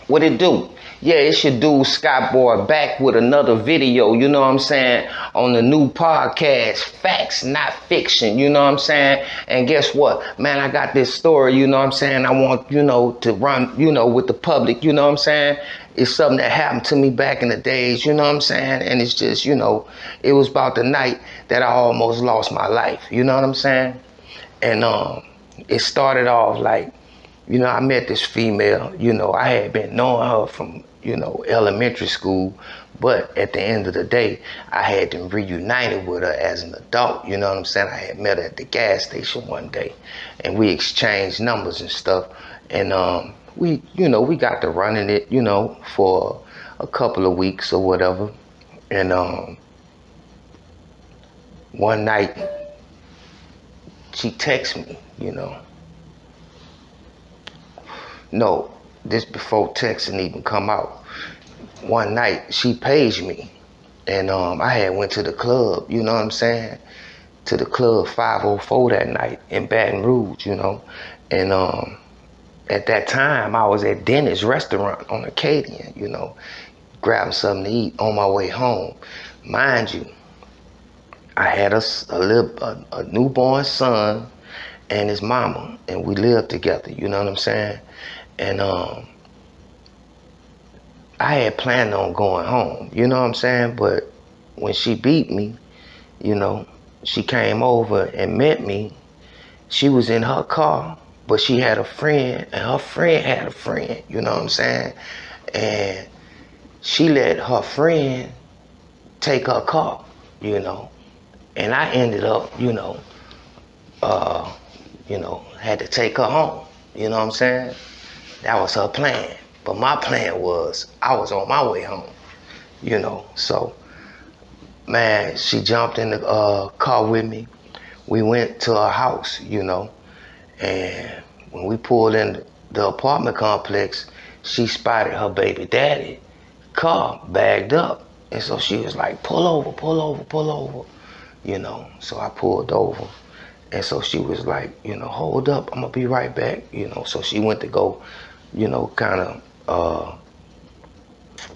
What it do? Yeah, it's your dude Skyboy back with another video, you know what I'm saying, on the new podcast, Facts Not Fiction, you know what I'm saying? And guess what? Man, I got this story, you know what I'm saying, I want, to run, with the public, you know what I'm saying? It's something that happened to me back in the days, you know what I'm saying? And it's just, it was about the night that I almost lost my life, you know what I'm saying? And it started off like, I met this female, I had been knowing her from, elementary school, but at the end of the day, I had been reunited with her as an adult, you know what I'm saying? I had met her at the gas station one day, and we exchanged numbers and stuff, and we got to running it, for a couple of weeks or whatever, and one night, she texted me, No, this before texting even come out. One night she paged me, and I had went to the club, you know what I'm saying? To the club 504 that night in Baton Rouge, and at that time I was at Dennis restaurant on Acadian, grabbing something to eat on my way home. Mind you, I had a newborn son and his mama, and we lived together, you know what I'm saying? And I had planned on going home, you know what I'm saying? But when she beat me, she came over and met me. She was in her car, but she had a friend, and her friend had a friend, you know what I'm saying? And she let her friend take her car, and I ended up, had to take her home, you know what I'm saying? That was her plan. But my plan was, I was on my way home, So, man, she jumped in the car with me. We went to her house, and when we pulled in the apartment complex, she spotted her baby daddy car bagged up. And so she was like, pull over, pull over, pull over, So I pulled over. And so she was like, hold up, I'm gonna be right back, So she went to go, kind of,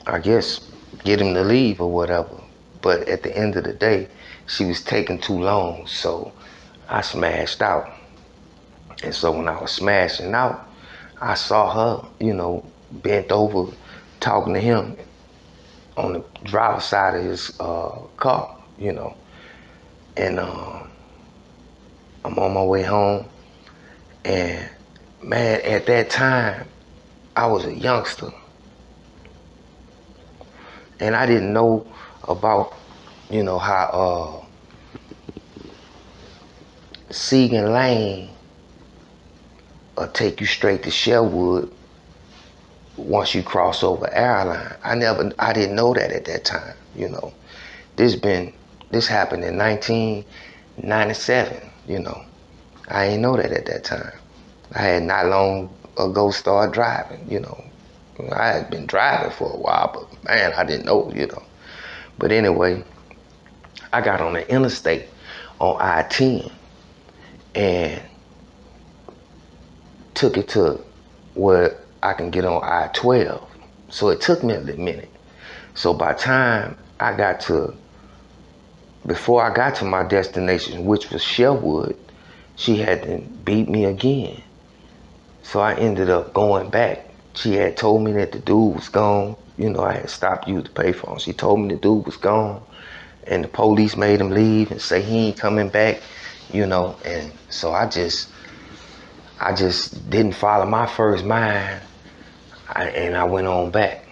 I guess, get him to leave or whatever. But at the end of the day, she was taking too long, so I smashed out. And so when I was smashing out, I saw her, bent over, talking to him on the driver's side of his car, And I'm on my way home, and man, at that time, I was a youngster, and I didn't know about, how Seagan Lane will take you straight to Sherwood once you cross over Airline. I didn't know that at that time, This happened in 1997, I didn't know that at that time. I had not long ago started driving, I had been driving for a while, but man, I didn't know, But anyway, I got on the interstate on I-10 and took it to where I can get on I-12. So it took me a little minute. So by the time before I got to my destination, which was Sherwood, she had to beat me again. So I ended up going back. She had told me that the dude was gone. I had stopped using the payphone. She told me the dude was gone, and the police made him leave and say he ain't coming back, And so I just didn't follow my first mind, and I went on back,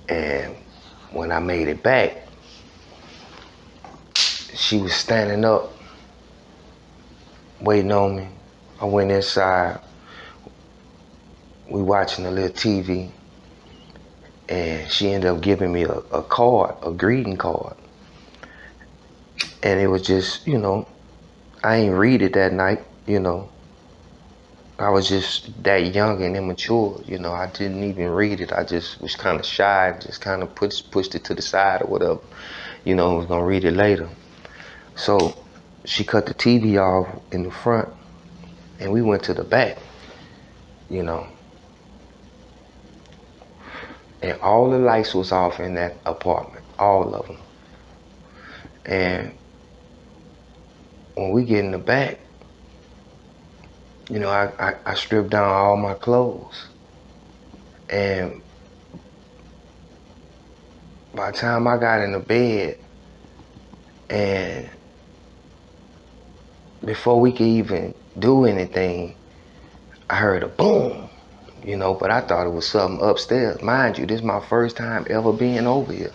And when I made it back, she was standing up, waiting on me. I went inside. We watching a little TV, and she ended up giving me a card, a greeting card. And it was just, I ain't read it that night, I was just that young and immature, I didn't even read it. I just was kind of shy, just kind of pushed it to the side or whatever, I was gonna read it later. So she cut the TV off in the front, and we went to the back. you know. And all the lights was off in that apartment, all of them. And when we get in the back, you know, I stripped down all my clothes. And by the time I got in the bed, and before we could even do anything, I heard a boom, you know, but I thought it was something upstairs. Mind you, this is my first time ever being over here.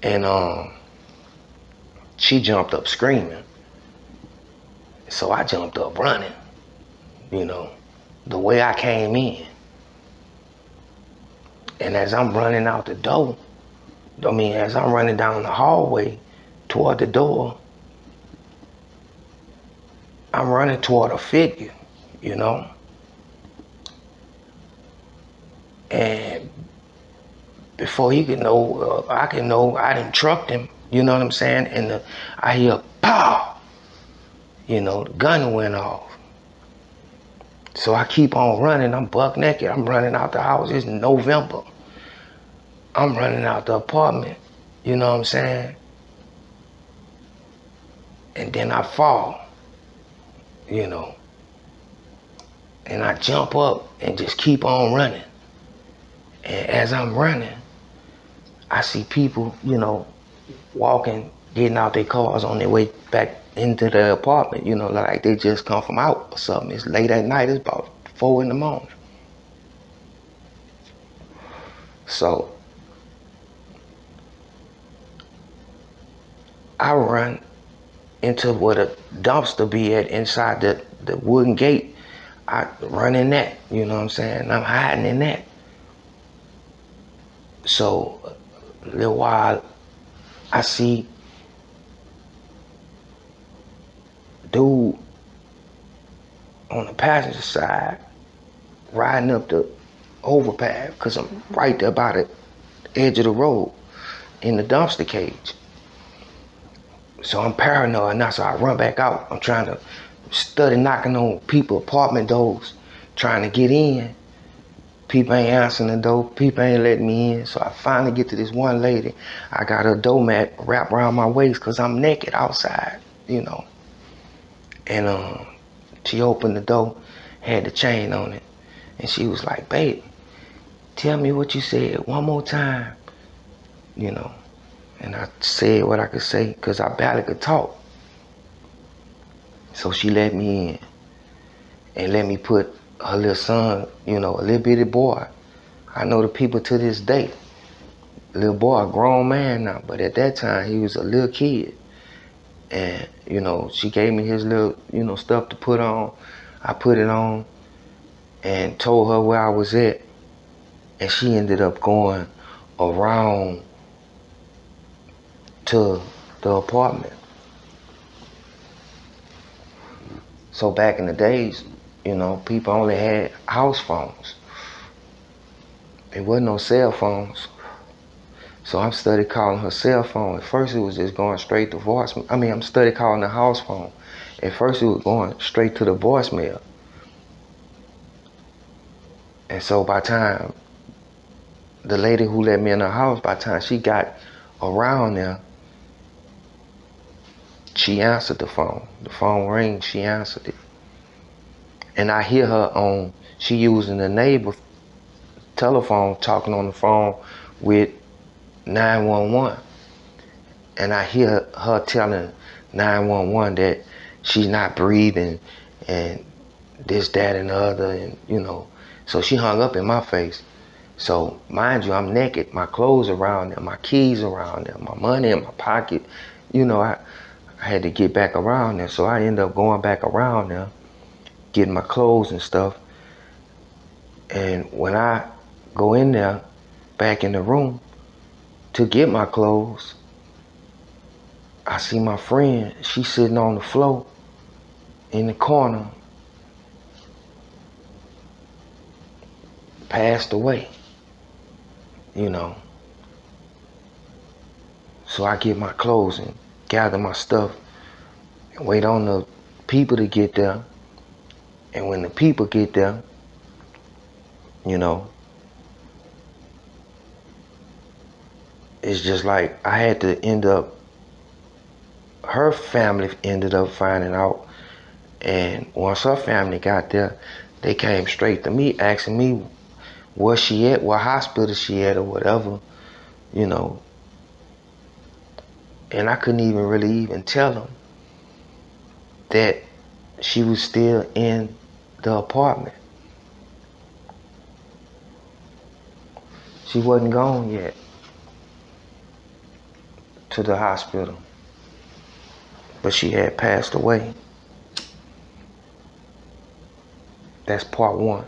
And she jumped up screaming. So I jumped up running, you know, the way I came in. And as I'm running out the door, as I'm running down the hallway toward the door, I'm running toward a figure, you know. And before he could know, I could know, I done trucked him, you know what I'm saying? And I hear, pow! You know, the gun went off. So I keep on running. I'm buck naked. I'm running out the house. It's November. I'm running out the apartment. You know what I'm saying? And then I fall, you know. And I jump up and just keep on running. And as I'm running, I see people, you know, walking, getting out their cars on their way back into the apartment, you know, like they just come from out or something. It's late at night, it's about 4 in the morning. So I run into where the dumpster be at inside the wooden gate. I run in that, you know what I'm saying? I'm hiding in that. So a little while, I see dude on the passenger side riding up the overpass, because I'm right there by the edge of the road in the dumpster cage. So I'm paranoid now, so I run back out. I'm trying to study knocking on people's apartment doors, trying to get in. People ain't answering the door. People ain't letting me in. So I finally get to this one lady. I got her doormat wrapped around my waist because I'm naked outside, you know. And she opened the door, had the chain on it. And she was like, baby, tell me what you said one more time, you know. And I said what I could say because I barely could talk. So she let me in and let me put her little son, you know, a little bitty boy. I know the people to this day. Little boy, a grown man now, but at that time he was a little kid. And, you know, she gave me his little, you know, stuff to put on. I put it on and told her where I was at. And she ended up going around to the apartment. So back in the days, you know, people only had house phones. There wasn't no cell phones. So I studied calling her cell phone. At first it was just going straight to voicemail. I studied calling the house phone. At first it was going straight to the voicemail. And so by the time the lady who let me in her house, by the time she got around there, she answered the phone. The phone rang, she answered it. And I hear her she using the neighbor telephone, talking on the phone with 911. And I hear her telling 911 that she's not breathing and this, that, and the other, and you know. So she hung up in my face. So mind you, I'm naked, my clothes around there, my keys around there, my money in my pocket. You know, I had to get back around there. So I ended up going back around there, getting my clothes and stuff. And when I go in there, back in the room to get my clothes, I see my friend, she's sitting on the floor in the corner, passed away, you know. So I get my clothes and gather my stuff and wait on the people to get there. And when the people get there, you know. It's just like I had to end up, her family ended up finding out, and once her family got there, they came straight to me asking me where she at, what hospital she at or whatever, you know. And I couldn't even really even tell them that she was still in the apartment. She wasn't gone yet to the hospital, but she had passed away. That's part one.